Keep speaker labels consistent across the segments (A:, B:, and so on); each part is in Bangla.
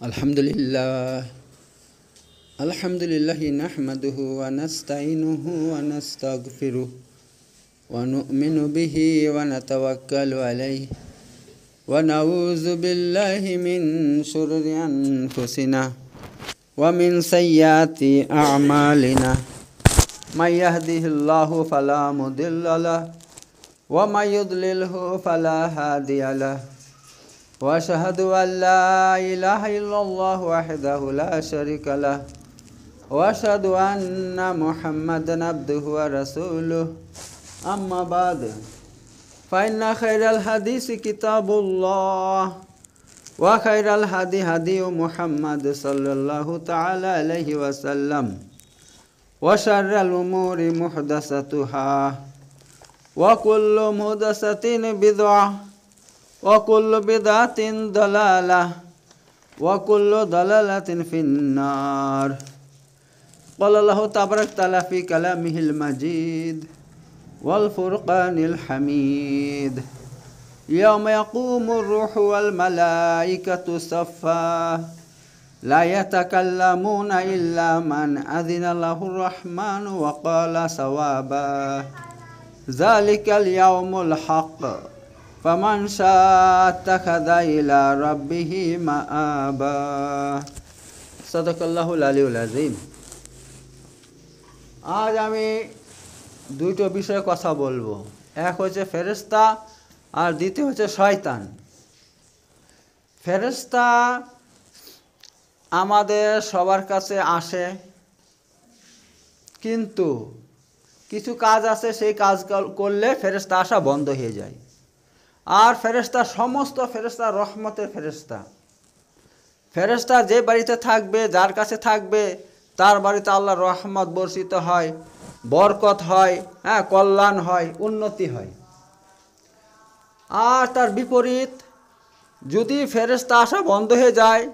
A: अल्हम्दुलिल्लाह अल्हम्दुलिल्लाहि नहमदुहु व नस्तईनुहु व नस्तगफिरुह व नु'मिनु बिही व नतवक्कलु अलैहि व नऊज़ु बिल्लाहि मिन शुरुरि अनफुसिना व मिन सय्यिआति अअमालिना मय यहदिहिल्लाहु फला मुदिल्ल लहु व मय युद्लिल्हु फला हादिय लहु वअशहदु अल्ला इलाहा इल्लल्लाहु वहदहु ला शरीका लहु वअशहदु अन्ना मुहम्मदन अब्दुहु व रसूलुहु अम्मा बाद फ़इन्ना खैरल हदीसि किताबुल्लाह व खैरल हदी हदी मुहम्मद सल्लल्लाहु तआला अलैहि वसल्लम व शर्रल उमूरि मुहदसतुहा व कुल्लु मुहदसतिन बिदअह वकुल्लु बिदअतिन दलाला वकुल्लु दलालतिन फिन्नार क़ाल अल्लाहु तबारक तआला फ़ी कलामिहिल मजीद वल फ़ुरक़ानिल हमीद यौम यक़ूमुर रूहु वल मलाइकतु सफ़्फ़ा ला यतकल्लमूना इल्ला मन अज़िना लहुर रहमानु व क़ाला सवाबा ज़ालिकल यौमुल हक़्क़ फमन शाअ इत्तखज़ इला रब्बिही मआबा। सदक़ल्लाहुल अलियुल अज़ीम। आज আমি দুটো বিষয়ে কথা বলবো, এক হচ্ছে ফেরেশতা আর দ্বিতীয় হচ্ছে শয়তান। ফেরেশতা আমাদের সবার কাছে আসে, কিন্তু কিছু কাজ আছে সেই কাজ করলে ফেরেশতা আসা বন্ধ হয়ে যায়। আর ফেরেশতা সমস্ত ফেরেশতা রহমতের ফেরেশতা। ফেরেশতা যে বাড়িতে থাকবে, যার কাছে থাকবে, তার বাড়িতে আল্লাহর রহমত বর্ষিত হয়, বরকত হয়, কল্যাণ হয়, উন্নতি হয়। আর তার বিপরীত যদি ফেরেশতা আসা বন্ধ হয়ে যায়,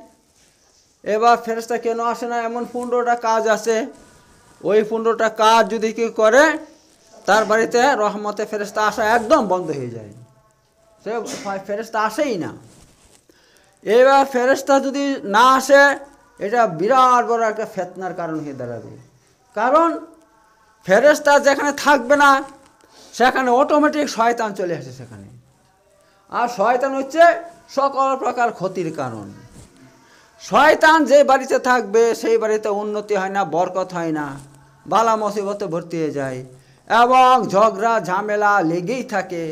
A: এবার ফেরেশতা কেন আসে না এমন 15টা কাজ আছে, ওই 15টা কাজ যদি কি করে তার বাড়িতে রহমতে ফেরেশতা আসা একদম বন্ধ হয়ে যায়, সে ফেরেশতা আসেই না। এবার ফেরেশতা যদি না আসে, এটা বিরাট বড় একটা ফিতনার কারণ হয়ে দাঁড়াবে। কারণ ফেরেশতা যেখানে থাকবে না সেখানে অটোমেটিক শয়তান চলে আসে সেখানে। আর শয়তান হচ্ছে সকল প্রকার ক্ষতির কারণ। শয়তান যে বাড়িতে থাকবে সেই বাড়িতে উন্নতি হয় না, বরকত হয় না, বালা মুসিবতে ভর্তি হয়ে যায় এবং ঝগড়া ঝামেলা লেগেই থাকে,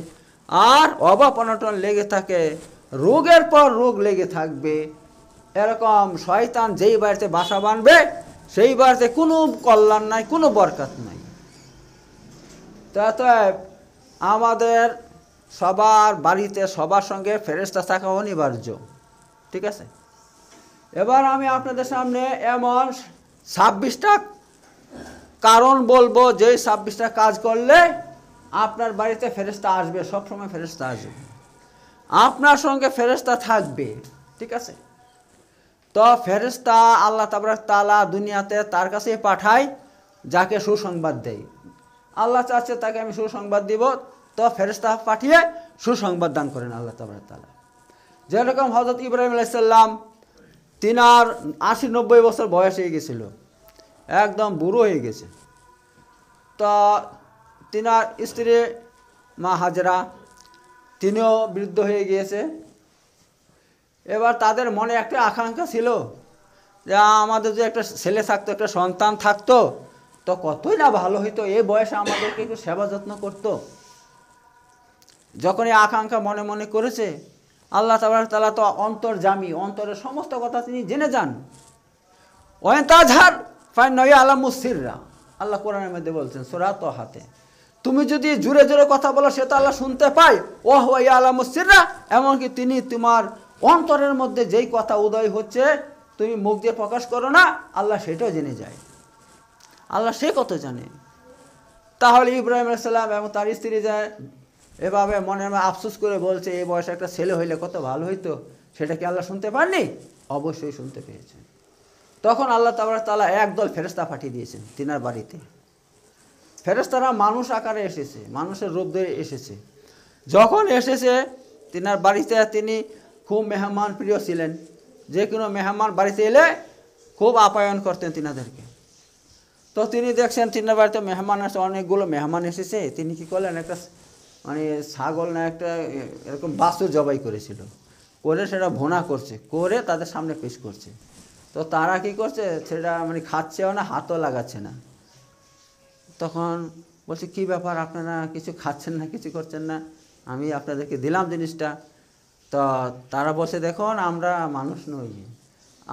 A: আর অভাব অনটন লেগে থাকে, রোগের পর রোগ লেগে থাকবে। এরকম শয়তান যেই বাড়িতে বাসা বাঁধবে সেই বাড়িতে কোনো কল্যাণ নাই, কোনো বরকত নাই। তাতে আমাদের সবার বাড়িতে সবার সঙ্গে ফেরেশতা থাকা অনিবার্য, ঠিক আছে। এবার আমি আপনাদের সামনে এমন 26টা কারণ বলবো, যে 26টা কাজ করলে আপনার বাড়িতে ফেরেশতা আসবে, সবসময় ফেরেশতা আসবে, আপনার সঙ্গে ফেরেশতা থাকবে, ঠিক আছে। তো ফেরেশতা আল্লাহ তাবারক তাআলা দুনিয়াতে তার কাছে পাঠায় যাকে সুসংবাদ দেয়। আল্লাহ চাচ্ছে তাকে আমি সুসংবাদ দিব, তো ফেরেশতা পাঠিয়ে সুসংবাদ দান করেন আল্লাহ তাবারক তাআলা। যেরকম হযরত ইব্রাহিম আলাইহিস সালাম, তিনার 80-90 বছর বয়স হয়ে গেছিল, একদম বুড়ো হয়ে গেছে। তো তিনার স্ত্রী মা হাজরা, তিনিও বৃদ্ধ হয়ে গিয়েছে। এবার তাদের মনে একটা আকাঙ্ক্ষা ছিল যে আমাদের যে একটা ছেলে থাকতো, একটা সন্তান থাকতো, তো কতই না ভালো হইতো, এই বয়সে আমাদেরকে একটু সেবা যত্ন করতো। যখন এই আকাঙ্ক্ষা মনে মনে করেছে, আল্লাহ তাবারক তাআলা তো অন্তর্যামী, অন্তরের সমস্ত কথা তিনি জেনে যান। ওয়াইন তাজহার ফাইন্নাহু ইয়ালামুস সিররা, আল্লাহ কোরআনের মধ্যে বলছেন সূরা তাহাতে, তুমি যদি জোরে জোরে কথা বলো সে তো আল্লাহ শুনতে পায়। ওয়া হুয়া ইয়ালামুস সিররা, এমনকি তিনি তোমার অন্তরের মধ্যে যেই কথা উদয় হচ্ছে তুমি মুখ দিয়ে প্রকাশ করো না, আল্লাহ সেটাও জেনে যায়। আল্লাহ সে কত জানে। তাহলে ইব্রাহিম আলাইহিস সালাম এবং তার স্ত্রী যায় এভাবে মনে মনে আফসোস করে বলছে, এই বয়সে একটা ছেলে হইলে কত ভালো হইতো, সেটা কি আল্লাহ শুনতে পাননি? অবশ্যই শুনতে পেয়েছেন। তখন আল্লাহ তাবারক তাআলা একদল ফেরেশতা পাঠিয়ে দিয়েছেন তিনার বাড়িতে। ফেরেশতারা মানুষ আকারে এসেছে, মানুষের রূপ ধরে এসেছে। যখন এসেছে তিনার বাড়িতে, তিনি খুব মেহমান প্রিয় ছিলেন। যে কোনো মেহমান বাড়িতে এলে খুব আপ্যায়ন করতেন তিনাদেরকে। তো তিনি দেখছেন তিনার বাড়িতে মেহমান আসে, অনেকগুলো মেহমান এসেছে, তিনি কী করলেন, একটা মানে ছাগল না একটা এরকম বাছুর জবাই করেছিল, করে সেটা ভুনা করছে, করে তাদের সামনে পেশ করছে। তো তারা কি করছে, সেটা মানে খাচ্ছেও না, হাতও লাগাচ্ছে না। তখন বলছে, কী ব্যাপার, আপনারা কিছু খাচ্ছেন না, কিছু করছেন না, আমি আপনাদেরকে দিলাম জিনিসটা। তো তারা বলছে, দেখুন আমরা মানুষ নই,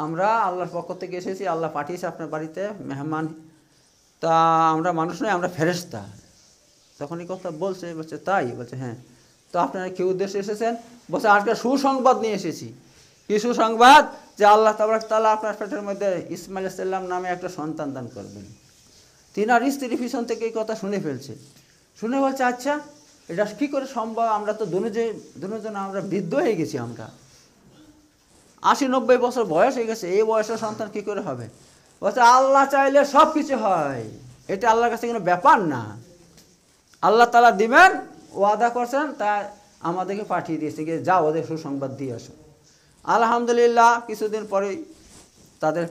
A: আমরা আল্লাহর পক্ষ থেকে এসেছি, আল্লাহ পাঠিয়েছে আপনার বাড়িতে মেহমান, তা আমরা মানুষ নই, আমরা ফেরেশতা। তখন এই কথা বলছে, তাই? বলছে হ্যাঁ। তো আপনারা কী উদ্দেশ্যে এসেছেন? বলছে আজকে সুসংবাদ নিয়ে এসেছি। কী সুসংবাদ? যে আল্লাহ তাবারক তাআলা আপনার পেটের মধ্যে ইসমাইল আলাইহিস সালাম নামে একটা সন্তান দান করবেন। তিনার স্ত্রী পিছন থেকে এই কথা শুনে ফেলছে, শুনে বলছে, আচ্ছা এটা কী করে সম্ভব, আমরা তো দুজন আমরা বৃদ্ধ হয়ে গেছি, আমরা 80-90 বছর বয়স হয়ে গেছে, এই বয়সের সন্তান কী করে হবে? বলছে আল্লাহ চাইলে সব কিছু হয়, এটা আল্লাহর কাছে কোনো ব্যাপার না, আল্লাহ তাআলা দিবেন, ওয়াদা করছেন, তা আমাদেরকে পাঠিয়ে দিয়েছে, গিয়ে যাও ওদের সুসংবাদ দিয়ে আসো। আলহামদুলিল্লাহ কিছুদিন পরেই তাদের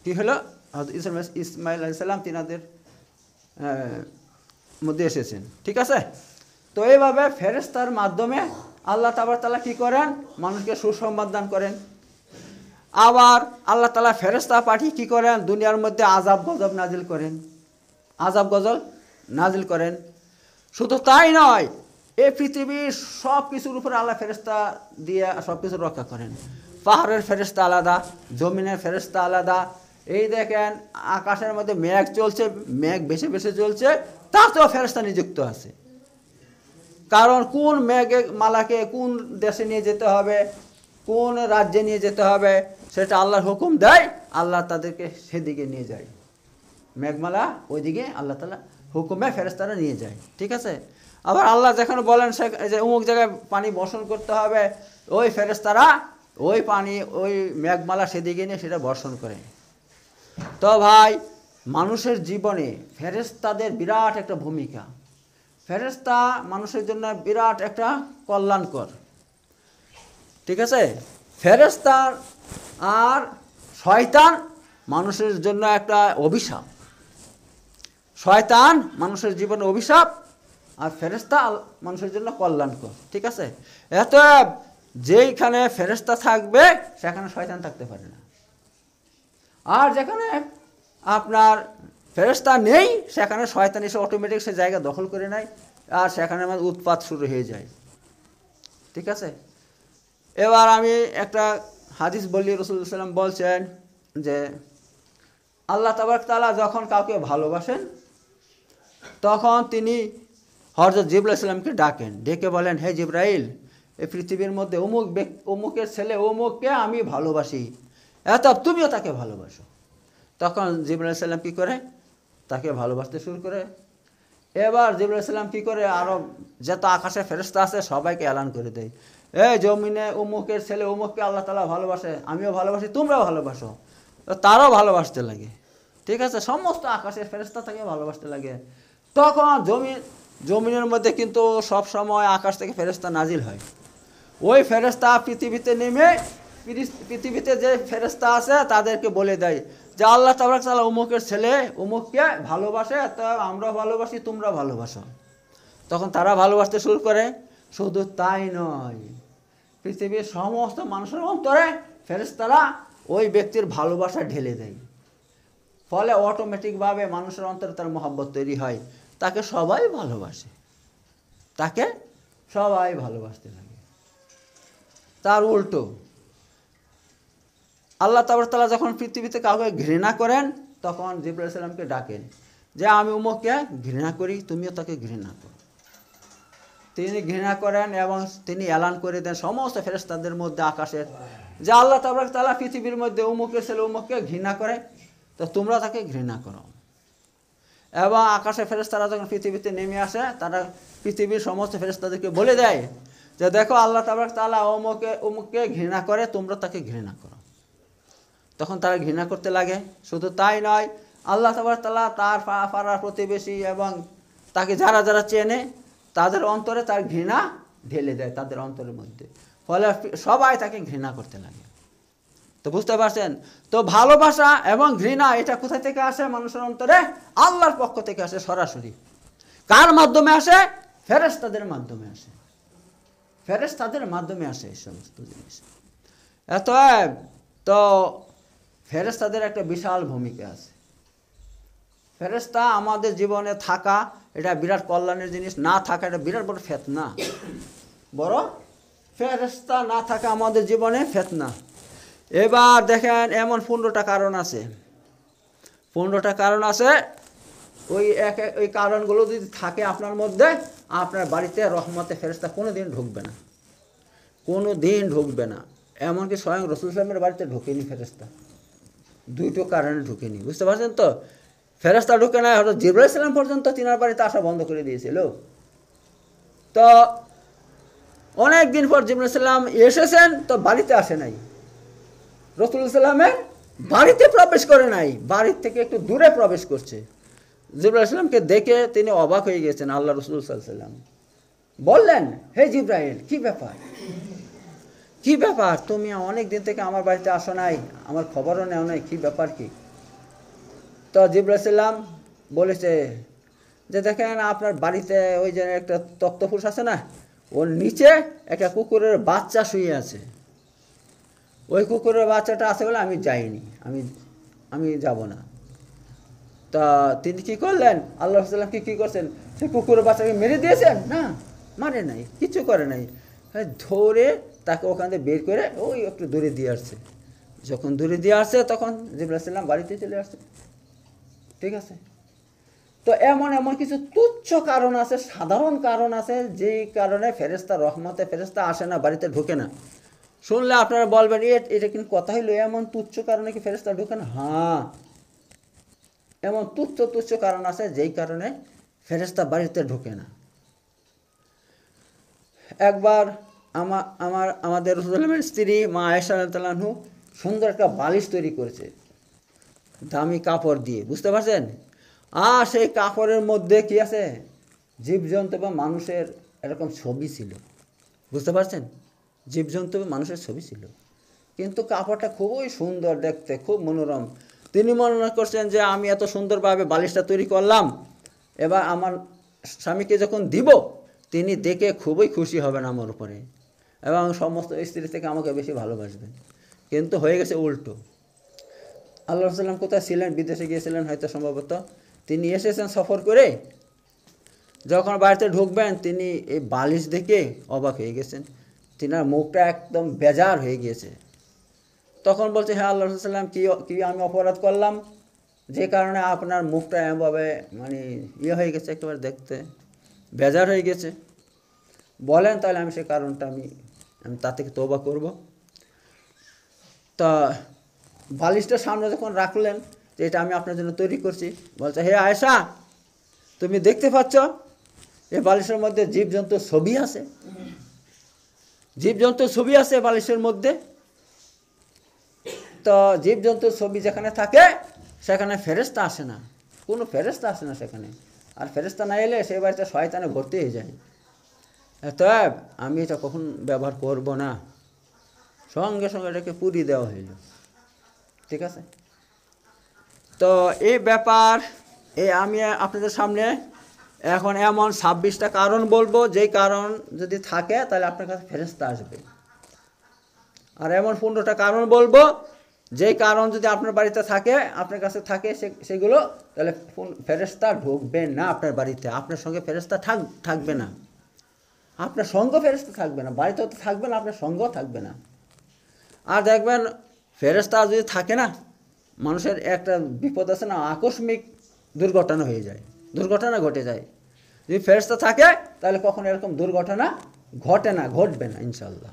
A: কী হলো, ইসমাইল আলাইহিস সালাম তিনাদের মধ্যে এসেছেন। ঠিক আছে? তো এইভাবে ফেরেশতার মাধ্যমে আল্লাহ তাবারক তাআলা কী করেন, মানুষকে সুসংবাদ দান করেন। আবার আল্লাহ তাআলা ফেরেশতা পাঠিয়ে কী করেন, দুনিয়ার মধ্যে আযাব গজব নাজিল করেন, আযাব গজব নাজিল করেন। শুধু তাই নয়, এই পৃথিবীর সব কিছুর উপরে আল্লাহ ফেরেশতা দিয়ে সব কিছু রক্ষা করেন। পাহাড়ের ফেরেশতা আলাদা, জমিনের ফেরেশতা আলাদা। এই দেখেন আকাশের মধ্যে মেঘ চলছে, মেঘ বেশি বেশি চলছে, তাতেও ফেরেশতা নিযুক্ত আছে। কারণ কোন মেঘে মালাকে কোন দেশে নিয়ে যেতে হবে, কোন রাজ্যে নিয়ে যেতে হবে, সেটা আল্লাহর হুকুম দেয়, আল্লাহ তাদেরকে সেদিকে নিয়ে যায়। মেঘমালা ওইদিকে আল্লাহ তাআলা হুকুমে ফেরেশতারা নিয়ে যায়। ঠিক আছে? আবার আল্লাহ যেখানে বলেন সে যে অমুক জায়গায় পানি বর্ষণ করতে হবে, ওই ফেরেশতারা ওই পানি ওই মেঘমালা সেদিকে নিয়ে সেটা বর্ষণ করে। তো ভাই, মানুষের জীবনে ফেরেশতাদের বিরাট একটা ভূমিকা। ফেরেশতা মানুষের জন্য বিরাট একটা কল্যাণকর। ঠিক আছে? ফেরেশতা আর শয়তান মানুষের জন্য একটা অভিশাপ। শয়তান মানুষের জীবনে অভিশাপ, আর ফেরেশতা মানুষের জন্য কল্যাণকর। ঠিক আছে? এত যেইখানে ফেরেশতা থাকবে সেখানে শয়তান থাকতে পারে না, আর যেখানে আপনার ফেরেশতা নেই সেখানে শয়তান এসে অটোমেটিক সে জায়গা দখল করে নেয়, আর সেখানে আমার উৎপাত শুরু হয়ে যায়। ঠিক আছে? এবার আমি একটা হাদিস বলি, রাসূলুল্লাহ সাল্লাল্লাহু আলাইহি ওয়াসাল্লাম বলছেন যে আল্লাহ তাবারক তাআলা যখন কাউকে ভালোবাসেন তখন তিনি হযরত জিবরাইল আলাইহিস সালামকে ডাকেন, ডেকে বলেন, হে জিবরাইল, এই পৃথিবীর মধ্যে অমুকের ছেলে অমুককে আমি ভালোবাসি, এত তুমিও তাকে ভালোবাসো। তখন জিবরাইল আলাইহিস সালাম কী করে, তাকে ভালোবাসতে শুরু করে। এবার জিবরাইল আলাইহিস সালাম কী করে, আরও যত আকাশে ফেরেশতা আছে সবাইকে এলান করে দেয়, এই জমিনে অমুকের ছেলে অমুককে আল্লাহ তাআলা ভালোবাসে, আমিও ভালোবাসি, তোমরাও ভালোবাসো। তো তারাও ভালোবাসতে লাগে। ঠিক আছে? সমস্ত আকাশের ফেরেশতা তাকে ভালোবাসতে লাগে। তখন জমিনের মধ্যে কিন্তু সব সময় আকাশ থেকে ফেরেশতা নাজিল হয়। ওই ফেরেশতা পৃথিবীতে নেমে পৃথিবীতে যে ফেরেশতা আছে তাদেরকে বলে দেয় যে আল্লাহ তাবারক তাআলা অমুকের ছেলে অমুককে ভালোবাসে, তা আমরা ভালোবাসি, তোমরা ভালোবাসো। তখন তারা ভালোবাসতে শুরু করে। শুধু তাই নয়, পৃথিবীর সমস্ত মানুষের অন্তরে ফেরেশতারা ওই ব্যক্তির ভালোবাসা ঢেলে দেয়। ফলে অটোমেটিকভাবে মানুষের অন্তরে তার মহব্বত তৈরি হয়, তাকে সবাই ভালোবাসে, তাকে সবাই ভালোবাসতে লাগে। তার উল্টো আল্লাহ তাবারক তাআলা যখন পৃথিবীতে কাউকে ঘৃণা করেন তখন জিবরাইল আলাইহিস সালামকে ডাকেন যে আমি উমুককে ঘৃণা করি, তুমিও তাকে ঘৃণা করো। তিনি ঘৃণা করেন এবং তিনি এলান করে দেন সমস্ত ফেরেশতাদের মধ্যে আকাশের যে আল্লাহ তাবারক তাআলা পৃথিবীর মধ্যে অমুকের ছেলে অমুককে ঘৃণা করে, তো তোমরা তাকে ঘৃণা করো। এবং আকাশের ফেরেশতারা যখন পৃথিবীতে নেমে আসে তারা পৃথিবীর সমস্ত ফেরেশতাদেরকে বলে দেয় যে দেখো আল্লাহ তাবারক তাআলা অমুককে ঘৃণা করে, তোমরা তাকে ঘৃণা করো। তখন তারা ঘৃণা করতে লাগে। শুধু তাই নয়, আল্লাহ তাবারক তাআলা তার পাড়ার প্রতিবেশী এবং তাকে যারা যারা চেনে তাদের অন্তরে তার ঘৃণা ঢেলে দেয় তাদের অন্তরের মধ্যে, ফলে সবাই তাকে ঘৃণা করতে লাগে। তো বুঝতে পারছেন? তো ভালোবাসা এবং ঘৃণা এটা কোথা থেকে আসে মানুষের অন্তরে? আল্লাহর পক্ষ থেকে আসে সরাসরি। কার মাধ্যমে আসে? ফেরেশতাদের মাধ্যমে আসে। ফেরেশতাদের মাধ্যমে আসে এই সমস্ত জিনিস। অতএব তো ফেরেশতাদের একটা বিশাল ভূমিকা আছে। ফেরেশতা আমাদের জীবনে থাকা এটা বিরাট কল্যাণের জিনিস, না থাকা এটা বিরাট বড় ফিতনা। বড় ফেরেশতা না থাকা আমাদের জীবনে ফিতনা। এবার দেখেন এমন 15টা কারণ আছে। 15টা কারণ আছে। ওই কারণগুলো যদি থাকে আপনার মধ্যে, আপনার বাড়িতে রহমতে ফেরেশতা কোনো দিন ঢুকবে না, কোনো দিন ঢুকবে না। এমনকি স্বয়ং রাসূল সাল্লাল্লাহু আলাইহি ওয়াসাল্লামের বাড়িতে ঢুকেনি ফেরেশতা, 2টো কারণে ঢুকেনি। বুঝতে পারছেন তো? ফেরেশতা ঢুকে না, হয়তো জিবরাইল আলাইহিস সালাম পর্যন্ত তিনার বাড়িতে আসা বন্ধ করে দিয়েছিল। তো অনেক দিন পর জিবরাইল আলাইহিস সালাম এসেছেন, তো বাড়িতে আসে নাই, রাসূল সাল্লামের বাড়িতে প্রবেশ করে নাই, বাড়ির থেকে একটু দূরে প্রবেশ করছে। জিবরাইল আলাইহিস সালামকে দেখে তিনি অবাক হয়ে গেছেন। আল্লাহ রাসূল সাল্লাল্লাহু আলাইহি ওয়াসাল্লাম বললেন, হে জিবরাইল, কি ব্যাপার, কি ব্যাপার, তুমি অনেক দিন থেকে আমার বাড়িতে আসো নাই, আমার খবরও নেও নাই, কি ব্যাপার কি? তো জিবরাইল আলাইহিস সালাম বলেছে যে দেখেন আপনার বাড়িতে ওই যে একটা তক্তপোষ আছে না, ওর নিচে একটা কুকুরের বাচ্চা শুয়ে আছে। ওই কুকুরের বাচ্চাটা আছে বলে আমি যাইনি, আমি যাব না। তা তিনি কি করলেন? আল্লাহ সাল্লামকে কি করছেন? সে কুকুরের বাচ্চাকে মেরে দিয়েছেন? না, মারে নাই, কিছু করে নাই, ধরে তাকে ওখান থেকে বের করে ওই একটু দূরে দিয়ে আসছে। যখন দূরে দিয়ে আসছে তখন জিবরাইল আলাইহিস সালাম বাড়িতে চলে আসছে। ঠিক আছে? তো এমন এমন কিছু তুচ্ছ কারণ আছে, সাধারণ কারণ আছে, যেই কারণে ফেরেশতা রহমতে ফেরেশতা আসে না, বাড়িতে ঢোকে না। শুনলে আপনারা বলবেন এটা কিন্তু কথা হইলো, এমন তুচ্ছ কারণে কি ফেরেশতা ঢোকে না? হ্যাঁ, এমন তুচ্ছ তুচ্ছ কারণ আছে যেই কারণে ফেরেশতা বাড়িতে ঢোকে না। একবার আমাদের রাসূলের স্ত্রী মা আয়েশা রাদিয়াল্লাহু আনহা সুন্দর একটা বালিশ তৈরি করেছে দামি কাপড় দিয়ে। বুঝতে পারছেন? আর সেই কাপড়ের মধ্যে কি আছে? জীবজন্তু বা মানুষের এরকম ছবি ছিল। বুঝতে পারছেন? জীবজন্তু বা মানুষের ছবি ছিল, কিন্তু কাপড়টা খুবই সুন্দর দেখতে, খুব মনোরম। তিনি মনে করছেন যে আমি এত সুন্দরভাবে বালিশটা তৈরি করলাম, এবার আমার স্বামীকে যখন দিব, তিনি দেখে খুবই খুশি হবেন আমার উপরে এবং সমস্ত স্ত্রী থেকে আমাকে বেশি ভালোবাসবেন। কিন্তু হয়ে গেছে উল্টো। আল্লাহ সাল্লাম কোথায় ছিলেন? বিদেশে গিয়েছিলেন হয়তো সম্ভবত। তিনি এসেছেন সফর করে, যখন বাড়িতে ঢুকবেন তিনি এই বালিশ দেখে অবাক হয়ে গেছেন। তিনার মুখটা একদম বেজার হয়ে গিয়েছে। তখন বলছে, হ্যাঁ আল্লাহ সাল্লাম, কি আমি অপরাধ করলাম যে কারণে আপনার মুখটা এমনভাবে মানে হয়ে গেছে, একেবারে দেখতে বেজার হয়ে গেছে? বলেন তাহলে আমি সে কারণটা আমি তা থেকে তওবা করব। তা বালিশটা সামনে যখন রাখলেন যে এটা আমি আপনার জন্য তৈরি করছি, বলছে, হে আয়েশা, তুমি দেখতে পাচ্ছ এই বালিশের মধ্যে জীবজন্তুর ছবি আছে, জীবজন্তুর ছবি আছে বালিশের মধ্যে। তো জীবজন্তুর ছবি যেখানে থাকে সেখানে ফেরেশতা আসে না, কোনো ফেরেশতা আসে না সেখানে। আর ফেরেশতা না এলে সেই বাড়িতে শয়তানে ভর্তি হয়ে যায়। অতএব আমি এটা কখন ব্যবহার করব না, সঙ্গে সঙ্গে এটাকে পুড়িয়ে দেওয়া হইল। ঠিক আছে? তো এই ব্যাপার আমি আপনাদের সামনে এখন এমন 26টা কারণ বলবো, যেই কারণ যদি থাকে তাহলে আপনার কাছে ফেরেশতা আসবে। আর এমন 15টা কারণ বলবো, যেই কারণ যদি আপনার বাড়িতে থাকে, আপনার কাছে থাকে সেগুলো, তাহলে ফেরেশতা ঢুকবে না আপনার বাড়িতে, আপনার সঙ্গে ফেরেশতা থাকবে না, আপনার সঙ্গ ফেরেশতা থাকবে না, বাড়িতে তো থাকবে না, আপনার সঙ্গ থাকবে না। আর দেখবেন ফেরেশতা যদি থাকে না, মানুষের একটা বিপদ আছে না, আকস্মিক দুর্ঘটনা হয়ে যায়, দুর্ঘটনা ঘটে যায়। যদি ফেরেশতা থাকে তাহলে কখনো এরকম দুর্ঘটনা ঘটে না, ঘটবে না ইনশাল্লাহ।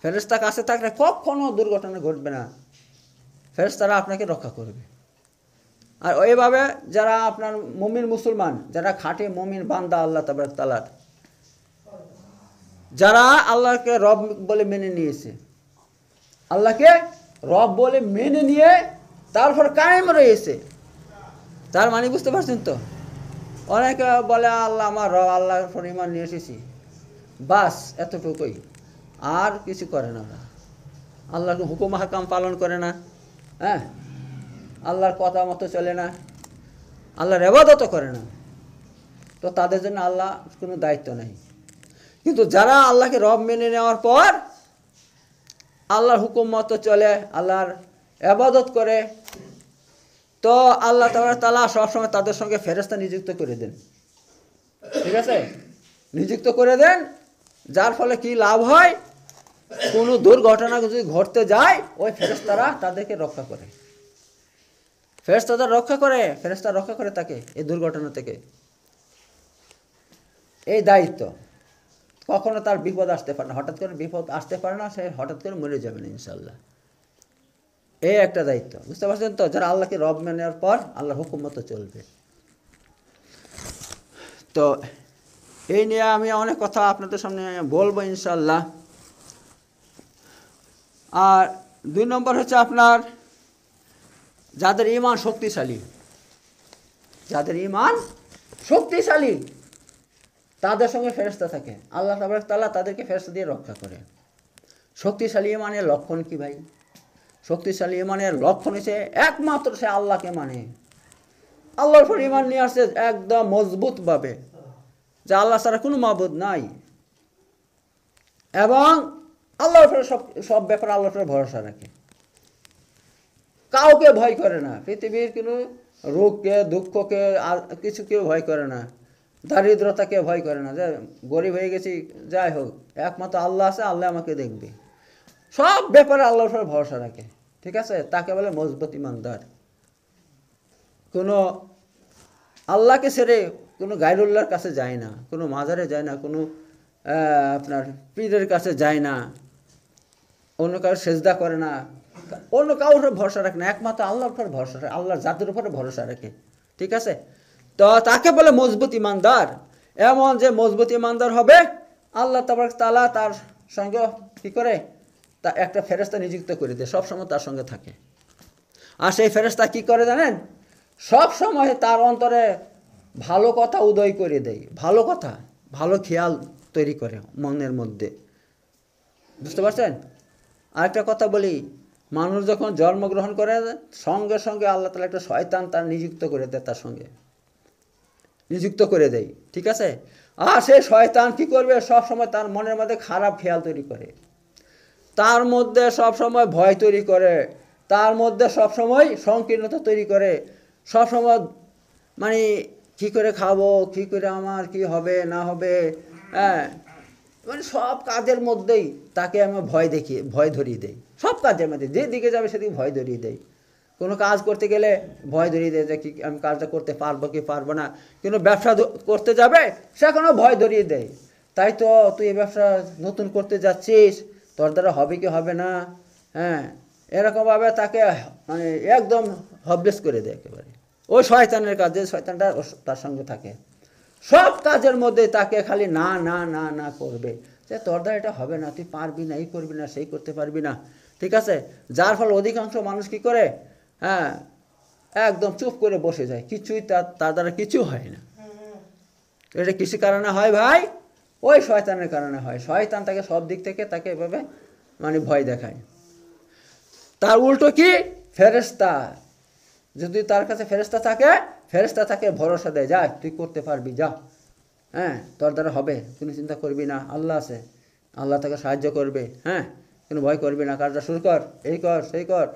A: ফেরেশতা কাছে থাকলে কখনো দুর্ঘটনা ঘটবে না, ফেরেশতারা আপনাকে রক্ষা করবে। আর ওইভাবে যারা আপনার মুমিন মুসলমান, যারা খাঁটি মুমিন বান্দা আল্লাহ তাবারক তাআলার, যারা আল্লাহকে রব বলে মেনে নিয়েছে, আল্লাহকে রব বলে মেনে নিয়ে তারপর কায়েম রয়েছে, তার মানে বুঝতে পারছেন তো? অনেকে বলে আল্লাহ আমার রব, আল্লাহর উপর ঈমান নিয়ে এসেছি, বাস এতটুকুই, আর কিছু করে না। আল্লাহর হুকুম হাকাম পালন করে না, হ্যাঁ, আল্লাহর কথা মতো চলে না, আল্লাহর ইবাদতও করে না, তো তাদের জন্য আল্লাহ কোনো দায়িত্ব নেই। কিন্তু যারা আল্লাহকে রব মেনে নেওয়ার পর আল্লাহর হুকুম মতো চলে, আল্লাহর ইবাদত করে, তো আল্লাহ তাআলা সবসময় তাদের সঙ্গে ফেরেশতা নিযুক্ত করে দেন। ঠিক আছে, নিযুক্ত করে দেন, যার ফলে কি লাভ হয়, কোনো দুর্ঘটনা যদি ঘটতে যায় ওই ফেরেশতারা তাদেরকে রক্ষা করে, ফেরেশতারা রক্ষা করে তাকে এই দুর্ঘটনা থেকে। এই দায়িত্ব, কখনো তার বিপদ আসতে পারে না, হঠাৎ করে বিপদ আসতে পারে না, সে হঠাৎ করে মরে যাবে না ইনশাল্লাহ। এই একটা দায়িত্ব, বুঝতে পারছেন তো, যারা আল্লাহকে রব মেনে নেওয়ার পর আল্লাহর হুকুম মতো চলবে। তো এই নিয়ে আমি অনেক কথা আপনাদের সামনে বলবো ইনশাল্লাহ। আর 2 নম্বর হচ্ছে আপনার যাদের ঈমান শক্তিশালী, তাদের সঙ্গে ফেরেশতা থাকে, আল্লাহ তাআলা তাদেরকে ফেরেশতা দিয়ে রক্ষা করে। শক্তিশালী ঈমানের লক্ষণ কি ভাই? শক্তিশালী ঈমানের লক্ষণ হচ্ছে একমাত্র সে আল্লাহকে মানে, আল্লাহর উপর ঈমান নিয়ে আসছে একদম মজবুতভাবে যে আল্লাহ ছাড়া কোনো মাবুদ নাই, এবং আল্লাহর উপরে সব ব্যাপারে আল্লাহর উপরে ভরসা রাখে, কাউকে ভয় করে না, পৃথিবীর কোনো রোগকে দুঃখকে কিছুকে ভয় করে না, দারিদ্রতাকে ভয় করে না, যে গরিব হয়ে গেছি যাই হোক, একমাত্র আল্লাহ আছে, আল্লাহ আমাকে দেখবে, সব ব্যাপারে আল্লাহর উপরে ভরসা রাখে। ঠিক আছে, তাকে বলে মজবুত ঈমানদার। কোনো আল্লাহকে ছেড়ে কোনো গায়রুল্লাহর কাছে যায় না, কোনো মাজারে যায় না, কোনো আপনার পীরের কাছে যায় না, অন্য কারোর সেজদা করে না, অন্য কারোর উপর ভরসা রাখে না, একমাত্র আল্লাহর উপর ভরসা রাখে, আল্লাহর জাতের উপরে ভরসা রাখে। ঠিক আছে, তো তাকে বলে মজবুত ঈমানদার। এমন যে মজবুত ঈমানদার হবে, আল্লাহ তাআলা তার সঙ্গে কী করে, তা একটা ফেরেশতা নিযুক্ত করে দেয়, সবসময় তার সঙ্গে থাকে। আর সেই ফেরেশতা কী করে জানেন, সব সময় তার অন্তরে ভালো কথা উদয় করে দেয়, ভালো কথা, ভালো খেয়াল তৈরি করে মনের মধ্যে, বুঝতে পারছেন? আরেকটা কথা বলি, মানুষ যখন জন্মগ্রহণ করে সঙ্গে সঙ্গে আল্লাহ তাআলা একটা শয়তান তার নিযুক্ত করে দেয়, তার সঙ্গে নিযুক্ত করে দেয়। ঠিক আছে, আর সেই শয়তান কি করবে, সব সময় তার মনের মধ্যে খারাপ খেয়াল তৈরি করে, তার মধ্যে সব সময় ভয় তৈরি করে, তার মধ্যে সব সময় সংকীর্ণতা তৈরি করে, সব সময় মানে কি করে খাবো, কি করে আমার কি হবে না হবে, হ্যাঁ, মানে সব কাজের মধ্যেই তাকে আমি ভয় ধরিয়ে দেই, সব কাজের মধ্যে যেদিকে যাবে সেদিকে ভয় ধরিয়ে দেয়। কোনো কাজ করতে গেলে ভয় ধরিয়ে দেয় যে কি আমি কাজটা করতে পারবো কি পারবো না, কিন্তু ব্যবসা করতে যাবে সেখানেও ভয় ধরিয়ে দেয়, তাই তো তুই এই ব্যবসা নতুন করতে যাচ্ছিস, তোর দ্বারা হবে কি হবে না, হ্যাঁ, এরকমভাবে তাকে মানে একদম হবলেস করে দেয় একেবারে। ওই শয়তানের কাজে, শয়তানটা তার সঙ্গে থাকে, সব কাজের মধ্যে তাকে খালি না না না না করবে, যে তোর দ্বারা এটা হবে না, তুই পারবি না, এই করবি না, সেই করতে পারবি না। ঠিক আছে, যার ফলে অধিকাংশ মানুষ কি করে, হ্যাঁ, একদম চুপ করে বসে যায়, কিছুই তার দ্বারা কিছু হয় না। এটা কিসের কারণে হয় ভাই? ওই শয়তানের কারণে হয়। শয়তান তাকে সব দিক থেকে তাকে এভাবে মানে ভয় দেখায়। তার উল্টো কি, ফেরেশতা, যদি তার কাছে ফেরেশতা থাকে, ফেরেশতা তাকে ভরসা দেয়, যা তুই করতে পারবি, যা, হ্যাঁ, তোর দ্বারা হবে, কোনো চিন্তা করবি না, আল্লাহ আছে, আল্লাহ তাকে সাহায্য করবে, হ্যাঁ, কোনো ভয় করবি না, কাজটা শুরু কর, এই কর সেই কর।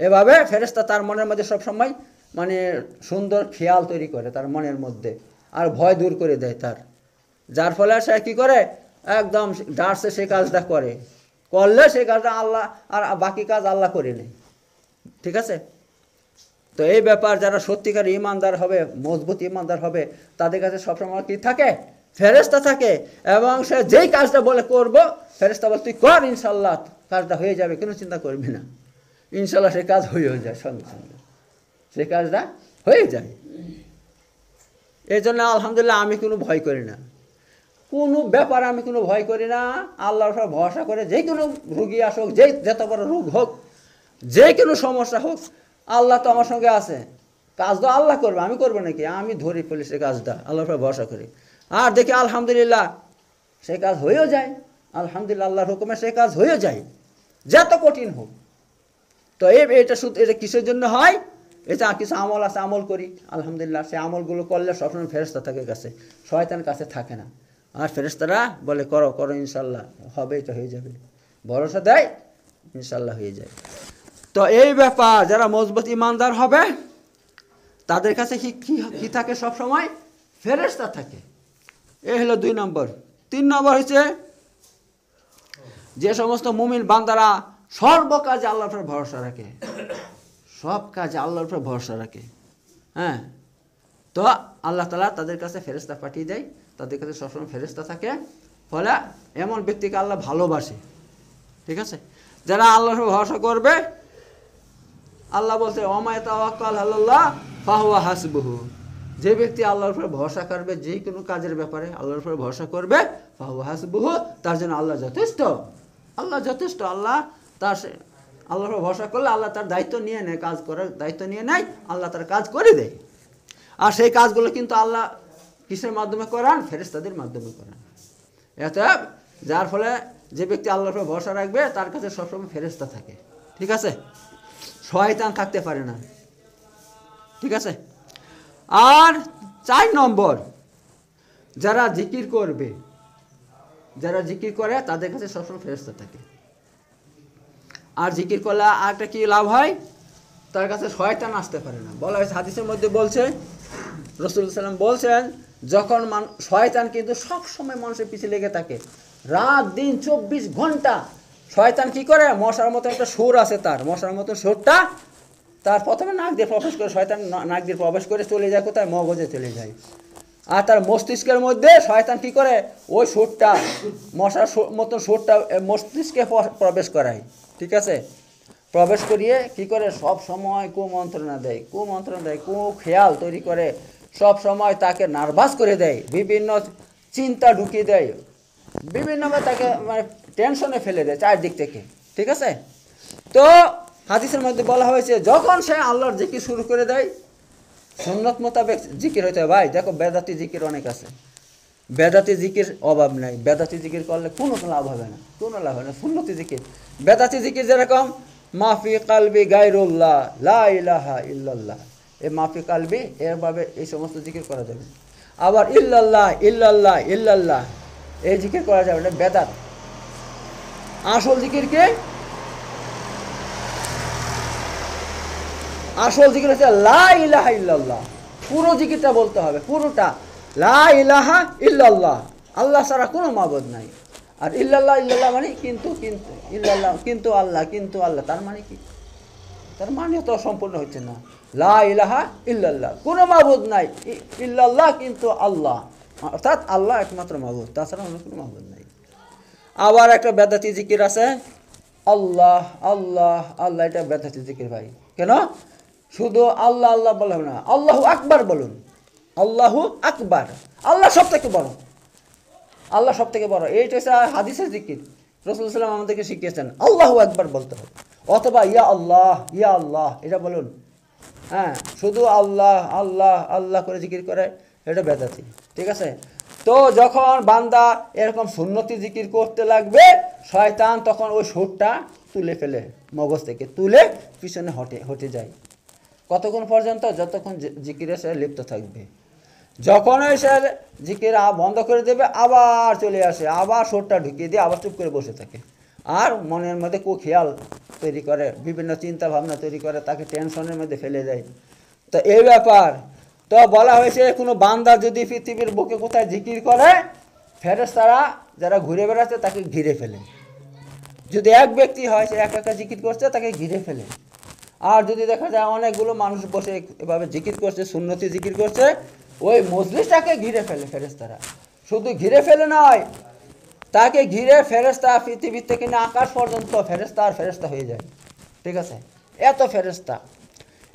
A: এভাবে ফেরেশতা তার মনের মধ্যে সবসময় মানে সুন্দর খেয়াল তৈরি করে তার মনের মধ্যে, আর ভয় দূর করে দেয় তার, যার ফলে সে কী করে, একদম ডার্সে সেই কাজটা করলে সেই কাজটা আল্লাহ, আর বাকি কাজ আল্লাহ করে নেয়। ঠিক আছে, তো এই ব্যাপার যারা সত্যিকার ঈমানদার হবে, মজবুত ঈমানদার হবে, তাদের কাছে সবসময় কি থাকে, ফেরেশতা থাকে, এবং সে যেই কাজটা বলে করব, ফেরেশতা বলে তুই কর, ইনশাল্লাহ কাজটা হয়ে যাবে, কোনো চিন্তা করবি না, ইনশাল্লাহ সে কাজ হয়ে যায়, সঙ্গে সঙ্গে সে কাজটা হয়ে যায়। এই জন্য আলহামদুলিল্লাহ আমি কোনো ভয় করি না, কোনো ব্যাপারে আমি কোনো ভয় করি না, আল্লাহর উপর ভরসা করে যে কোনো রুগী আসুক, যত বড় রোগ হোক, যে কোনো সমস্যা হোক, আল্লাহ তো আমার সঙ্গে আছে, কাজ তো আল্লাহ করবে, আমি করবো নাকি, আমি ধরে ফেলি সে কাজটা, আল্লাহর উপর ভরসা করি, আর দেখি আলহামদুলিল্লাহ সেই কাজ হয়েও যায়, আলহামদুলিল্লাহ আল্লাহর হুকুমে সেই কাজ হয়ে যায়। যত কঠিন হোক। তো এটা শুধু এটা কিসের জন্য হয়? এটা কিছু আমল আছে, আমল করি আলহামদুলিল্লাহ, সেই আমলগুলো করলে সবসময় ফেরেশতা থাকে কাছে, শয়তান কাছে থাকে না। আর ফেরেশতারা বলে করো করো, ইনশাল্লাহ হবে, এটা হয়ে যাবে, ভরসা দেয়, ইনশাল্লাহ হয়ে যায়। তো এই ব্যাপার, যারা মজবুত ইমানদার হবে তাদের কাছে কি থাকে? সব সময় ফেরেশতা থাকে। এই হলো 2 নম্বর। 3 নম্বর হচ্ছে যে সমস্ত মুমিন বান্দারা সর্বকাজে আল্লাহর উপর ভরসা রাখে, সব কাজে আল্লাহর উপর ভরসা রাখে, হ্যাঁ, তো আল্লাহ তাআলা তাদের কাছে ফেরেশতা পাঠিয়ে দেয়, তাদের কাছে সবসময় ফেরেশতা থাকে। ফলে এমন ব্যক্তিকে আল্লাহ ভালোবাসে, ঠিক আছে। যারা আল্লাহর উপর ভরসা করবে, আল্লাহ বলছে ওমা ইয়াতাওয়াক্কাল আলাল্লাহ ফাহুয়া হাসবুহু, যে ব্যক্তি আল্লাহর উপর ভরসা করবে, যে কোনো কাজের ব্যাপারে আল্লাহর উপর ভরসা করবে, ফাহুয়া হাসবুহু, তার জন্য আল্লাহ যথেষ্ট, আল্লাহ যথেষ্ট। আল্লাহর উপর ভরসা করলে আল্লাহ তার দায়িত্ব নিয়ে নেয়, কাজ করার দায়িত্ব নিয়ে নেয়, আল্লাহ তার কাজ করে দেয়। আর সেই কাজগুলো কিন্তু আল্লাহ কিসের মাধ্যমে করান? ফেরেশতাদের মাধ্যমে করান। এতে যার ফলে যে ব্যক্তি আল্লাহর উপর ভরসা রাখবে তার কাছে সবসময় ফেরেশতা থাকে, ঠিক আছে, শয়তান থাকতে পারে না, ঠিক আছে। আর 4 নম্বর, যারা জিকির করবে, যারা জিকির করে তাদের কাছে সবসময় ফেরেশতা থাকে। আর জিকির করলে আরেকটা কি লাভ হয়? তার কাছে শয়তান আসতে পারে না। বলা হয়েছে, হাদিসের মধ্যে বলছে, রাসূলুল্লাহ সাল্লাল্লাহু আলাইহি ওয়াসাল্লাম বলছেন, যখন শয়তান কিন্তু সব সময় মানুষের পিছে লেগে থাকে, রাত দিন 24 ঘন্টা শয়তান কি করে? মশার মতো একটা সুর আছে তার, মশার মতো সুরটা তার প্রথমে নাক দিয়ে প্রবেশ করে, শয়তান নাক দিয়ে প্রবেশ করে চলে যায় কোথায়? মগজে চলে যায়। আর তার মস্তিষ্কের মধ্যে শয়তান কি করে? ওই সুরটা, মশার মতো সুরটা মস্তিষ্কে প্রবেশ করায়, ঠিক আছে। প্রবেশ করিয়ে কি করে? সব সময় কুমন্ত্রণা দেয়, খেয়াল তৈরি করে, সব সময় তাকে নার্ভাস করে দেয়, বিভিন্ন চিন্তা ঢুকিয়ে দেয়, বিভিন্নভাবে তাকে মানে টেনশনে ফেলে দেয় চারদিক থেকে, ঠিক আছে। তো হাদিসের মধ্যে বলা হয়েছে, যখন সে আল্লাহর জিকির শুরু করে দেয়, সুন্নত মোতাবেক জিকির হইতে হয়। ভাই দেখো, বেদাতি জিকির অনেক আছে, বেদাতি জিকির অভাব নাই, বেদাতি জিকির করলে কোনো লাভ হবে না, কোনো লাভ হবে না। সুন্নতি জিকির, বেদাতি জিকির যেরকম মাফি কালবি গায়রুল্লাহ লা ইলাহা ইল্লাল্লাহ, এই মাফি কালবি এভাবে এই সমস্ত জিকির করা যাবে। আবার ইল্লাল্লাহ ইল্লাল্লাহ ইল্লাল্লাহ এই জিকির করা যাবে, এটা বেদাত। আসল জিকির কি? আসল জিকির হচ্ছে লা ইলাহা ইল্লাল্লাহ, পুরো জিকিরটা বলতে হবে, পুরোটা, লা ইলাহা ইল্লাল্লাহ, আল্লাহ ছাড়া কোনো মাবুদ নাই। আর ইল্লাল্লাহ, ইল্লাল্লাহ মানে কিন্তু, ইল্লাল্লাহ কিন্তু আল্লাহ, কিন্তু আল্লাহ, তার মানে কি? তার মানে তো সম্পূর্ণ হচ্ছে না। লা ইলাহা ইল্লাল্লাহ, কোনো মাবুদ নাই, ইল্লাল্লাহ কিন্তু আল্লাহ, অর্থাৎ আল্লাহ একমাত্র মাবুদ, তাছাড়া অন্য কোনো মাবুদ নাই। আবার একটা বেদাতি জিকির আছে, আল্লাহ আল্লাহ আল্লাহ, এটা বেদাতি জিকির ভাই। কেন? শুধু আল্লাহ আল্লাহ বলা হবে না, আল্লাহু আকবার বলুন, আল্লাহু আকবার, আল্লাহ সব থেকে বড়, আল্লাহ সব থেকে বড়, এইটা হচ্ছে হাদিসের জিকির। রাসূলুল্লাহ সাল্লাল্লাহু আলাইহি ওয়াসাল্লাম আমাদেরকে শিখিয়েছেন আল্লাহু আকবার বলতে হবে, অথবা ইয়া আল্লাহ ইয়া আল্লাহ এটা বলুন। হ্যাঁ, শুধু আল্লাহ আল্লাহ আল্লাহ করে জিকির করে, এটা বেদাতি, ঠিক আছে। তো যখন বান্দা এরকম সুন্নতি জিকির করতে লাগবে, শয়তান তখন ওই সুরটা তুলে ফেলে, মগজ থেকে তুলে পিছনে হটে যায়। কতক্ষণ পর্যন্ত? যতক্ষণ জিকিরে সে লিপ্ত থাকবে। যখন সে জিকির বন্ধ করে দেবে, আবার চলে আসে, আবার সুরটা ঢুকিয়ে দিয়ে আবার চুপ করে বসে থাকে, আর মনের মধ্যে খেয়াল তৈরি করে, বিভিন্ন চিন্তা ভাবনা তৈরি করে, তাকে টেনশনের মধ্যে ফেলে দেয়। তো এই ব্যাপার। তো বলা হয়েছে, কোনো বান্দা যদি পৃথিবীর বুকে কোথায় জিকির করে, ফেরেশতারা যারা ঘুরে বেড়াচ্ছে তাকে ঘিরে ফেলে। যদি এক ব্যক্তি হয়, সে একা জিকির করছে, তাকে ঘিরে ফেলে। আর যদি দেখা যায় অনেকগুলো মানুষ বসে এভাবে জিকির করছে, সুন্নতি জিকির করছে, ওই মজলিসটাকে ঘিরে ফেলে ফেরেশতারা। শুধু ঘিরে ফেলে নয়, তাকে ঘিরে ফেরেশতা পৃথিবী থেকে না আকাশ পর্যন্ত ফেরেশতা আর ফেরেশতা হয়ে যায়, ঠিক আছে, এত ফেরেশতা।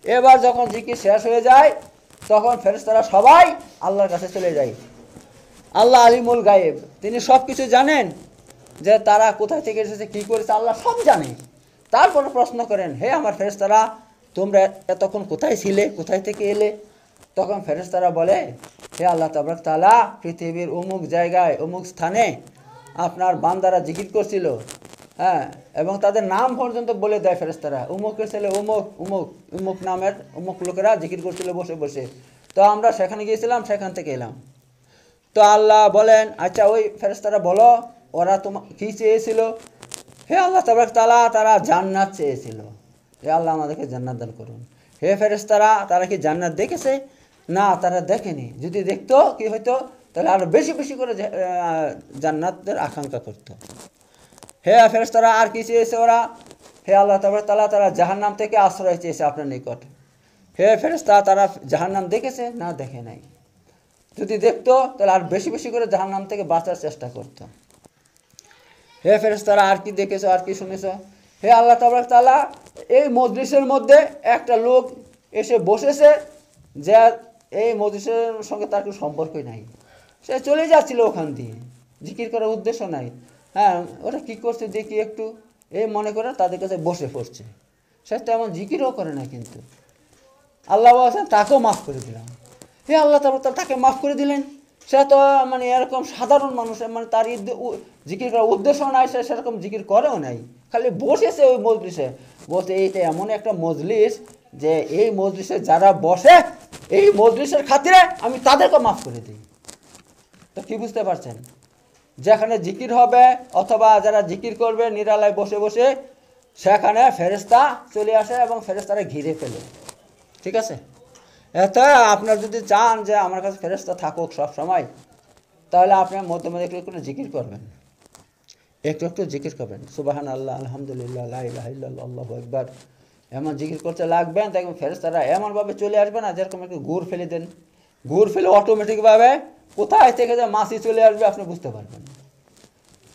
A: এবার যখন জিকির শেষ হয়ে যায়, তখন ফেরেশতারা সবাই আল্লাহর কাছে চলে যায়। আল্লাহ আলিমুল গায়েব, তিনি সব কিছু জানেন, যে তারা কোথায় থেকে এসেছে, কী করেছে, আল্লাহ সব জানে। তারপরে প্রশ্ন করেন, হে আমার ফেরেশতারা, তোমরা এতক্ষণ কোথায় ছিলে, কোথায় থেকে এলে? তখন ফেরেশতারা বলে, হে আল্লাহ তাবারক তাআলা, পৃথিবীর অমুক জায়গায় অমুক স্থানে আপনার বান্দারা জিকির করছিল, হ্যাঁ, এবং তাদের নাম পর্যন্ত বলে দেয় ফেরেশতারা, উমুকের ছেলে উমুক উমুক উমুক নামের উমুক লোকেরা জিকির করছিল বসে বসে। তো আমরা সেখানে গিয়েছিলাম, সেখান থেকে এলাম। তো আল্লাহ বলেন, আচ্ছা ওই ফেরেশতারা বলো ওরা তোমার কী চেয়েছিল? হে আল্লাহ তাবারক তাআলা, তারা জান্নাত চেয়েছিল। হে আল্লাহ আমাদেরকে জান্নাত দান করুন। হে ফেরেশতারা, তারা কি জান্নাত দেখেছে? না, তারা দেখেনি। যদি দেখতো কি হইতো? তাহলে আরো বেশি বেশি করে জান্নাতের আকাঙ্ক্ষা করতো। হে ফেরেশতারা, আর কি চেয়েছে ওরা? হে আল্লাহ তাবারক তাআলা, তারা জাহান্নাম থেকে আশ্রয় চেয়েছে আপনার নিকট। হে ফেরেশতা, তারা জাহান্নাম দেখেছে? না, দেখে নাই। যদি দেখতো তাহলে আর বেশি বেশি করে জাহান্নাম থেকে বাঁচার চেষ্টা করতো। হে ফেরেশতারা, আর কি দেখেছো, আর কি শুনেছো? হে আল্লাহ তাবারক তাআলা, এই মজলিসের মধ্যে একটা লোক এসে বসেছে, যে এই মজলিসের সঙ্গে তার কোনো সম্পর্কই নাই। সে চলে যাচ্ছিল ওখান দিয়ে, জিকির করার উদ্দেশ্য নাই। হ্যাঁ, ওরা কী করছে দেখি একটু, এই মনে করে তাদের কাছে বসে পড়ছে। সে তেমন জিকিরও করে না, কিন্তু আল্লাহ বলছেন তাকেও মাফ করে দিলাম। হে আল্লাহ তাকে মাফ করে দিলেন। সে তো মানে এরকম সাধারণ মানুষ, মানে তার জিকির করার উদ্দেশ্য নাই, সে সেরকম জিকির করেও নাই, খালি বসেছে ওই মজলিসে। বলছে এইটা এমন একটা মজলিস যে এই মজলিসে যারা বসে, এই মজলিসের খাতিরে আমি তাদেরকে মাফ করে দিই। তো কি বুঝতে পারছেন? যেখানে জিকির হবে অথবা যারা জিকির করবে নিরালায় বসে বসে, সেখানে ফেরেশতা চলে আসে এবং ফেরেশতারা ঘিরে ফেলে। ঠিক আছে? এত আপনার যদি চান যে আমার কাছে ফেরেশতা থাকুক সব সময়, তাহলে আপনি মধ্যে মধ্যে একটু একটু জিকির করবেন, একটু একটু জিকির করবেন। সুবহান আল্লাহ, আলহামদুলিল্লাহ, লা ইলাহা ইল্লাল্লাহ, আল্লাহু আকবার। এমন জিকির করতে লাগবেন, দেখবেন ফেরেশতারা এমনভাবে চলে আসবে না, যেরকম একটু গুড় ফেলে দেন, গুড় ফেলে অটোমেটিকভাবে কোথায় থেকে যে মাছি চলে আসবে আপনি বুঝতে পারবেন।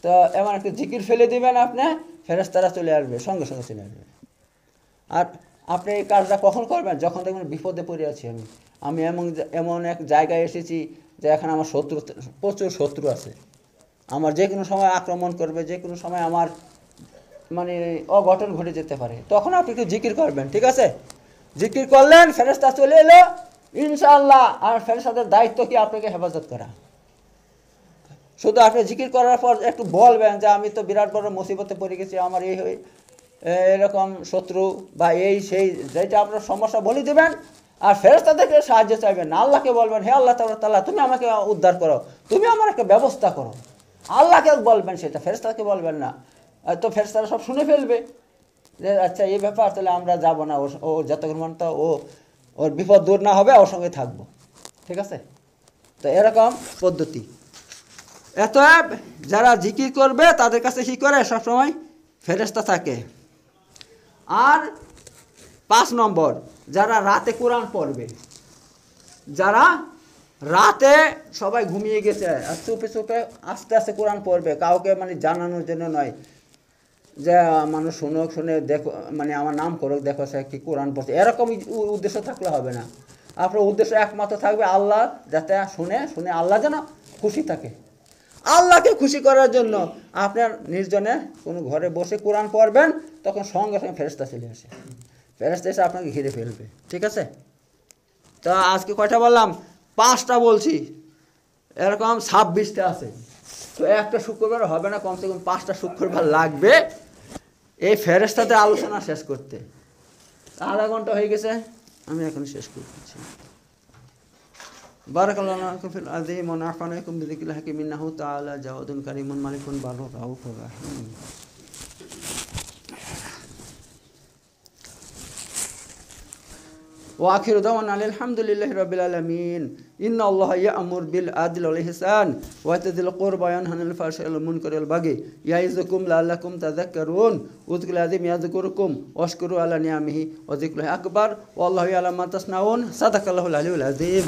A: তো এমন একটু জিকির ফেলে দিবেন আপনি, ফেরেশতারা চলে আসবে, সঙ্গে সঙ্গে চলে আসবে। আর আপনি এই কাজটা কখন করবেন? যখন দেখবেন বিপদে পড়ে আছি আমি এমন এক জায়গায় এসেছি যে এখন আমার প্রচুর শত্রু আছে, আমার যে কোনো সময় আক্রমণ করবে, যে কোনো সময় আমার মানে অঘটন ঘটে যেতে পারে, তখন আপনি একটু জিকির করবেন। ঠিক আছে? জিকির করলেন, ফেরেশতা চলে এলো ইনশাআল্লাহ। আর ফেরেশতাদের দায়িত্ব কি? আপনাকে হেফাজত করা। শুধু আপনি জিকির করার পর একটু বলবেন যে আমি তো বিরাট বড় মুসিবতে পড়ে গেছি, আমার এই এরকম শত্রু বা এই সেই, যেটা আপনার সমস্যা বলে দেবেন। আর ফেরেশতাদেরকে সাহায্য চাইবেন না, আল্লাহকে বলবেন, হে আল্লাহ তাআলা, তুমি আমাকে উদ্ধার করো, তুমি আমার একটা ব্যবস্থা করো। আল্লাহকে বলবেন, সেটা ফেরেশতাকে বলবেন না। তো ফেরেশতারা সব শুনে ফেলবে যে আচ্ছা এই ব্যাপার, তাহলে আমরা যাব না, ও যতক্ষণ পর্যন্ত ওর বিপদ দূর না হবে ওর সঙ্গে থাকবো। ঠিক আছে? তো এরকম পদ্ধতি। এত যারা জিকির করবে তাদের কাছে কী করে? সবসময় ফেরেশতা থাকে। আর 5 নম্বর, যারা রাতে কোরআন পড়বে, যারা রাতে সবাই ঘুমিয়ে গেছে আর চুপে চুপে আস্তে আস্তে কোরআন পড়বে, কাউকে মানে জানানোর জন্য নয় যে মানুষ শুনুক, শুনে দেখো, মানে আমার নাম করুক, দেখো সে কি কোরআন পড়ছে, এরকম উদ্দেশ্য থাকলে হবে না। আপনার উদ্দেশ্য একমাত্র থাকবে আল্লাহ, যাতে শুনে আল্লাহ যেন খুশি থাকে। আল্লাহকে খুশি করার জন্য আপনার নির্জনে কোনো ঘরে বসে কোরআন পড়বেন, তখন সঙ্গে সঙ্গে ফেরেশতা চলে আসে, ফেরেশতা এসে আপনাকে ঘিরে ফেলবে। ঠিক আছে? তো আজকে কয়টা বললাম? 5টা বলছি, এরকম 26টা আছে। তো একটা শুক্রবার হবে না, কমসে কম 5টা শুক্রবার লাগবে এই ফেরেশতাদের আলোচনা শেষ করতে। আধা ঘন্টা হয়ে গেছে, আমি এখন শেষ করছি। বারাকাল্লাহু লাকুম ফিল আযীম ওয়া নাফা'নাকুম বিযিকরিল হাকীম ইন্নাহু তাআলা জাওয়াদুন কারীমুন মালিকুন বারুর রাউফুর রাহিম। ওয়া আখিরু দাওয়ানা আলহামদুলিল্লাহি রাব্বিল আলামিন। ইন্নাল্লাহা ইয়া'মুরু বিল আদলি ওয়াল ইহসান ওয়া ইতাযিল কুরবা ওয়া ইয়ানহা আনিল ফাহশাই ওয়াল মুনকারি ওয়াল বাগি ইয়া'iযুকুম লা'আল্লাকুম তাযাক্কারুন। উযকুরুল আযীম ইয়াযকুরুকুম ওয়াশকুরু আলা নি'আমিহি ওয়া যিকরুল্লাহি আকবার ওয়াল্লাহু ইয়া'লামু মা তাসনাউন। সাদাকাল্লাহুল আলিয়্যুল আযীম।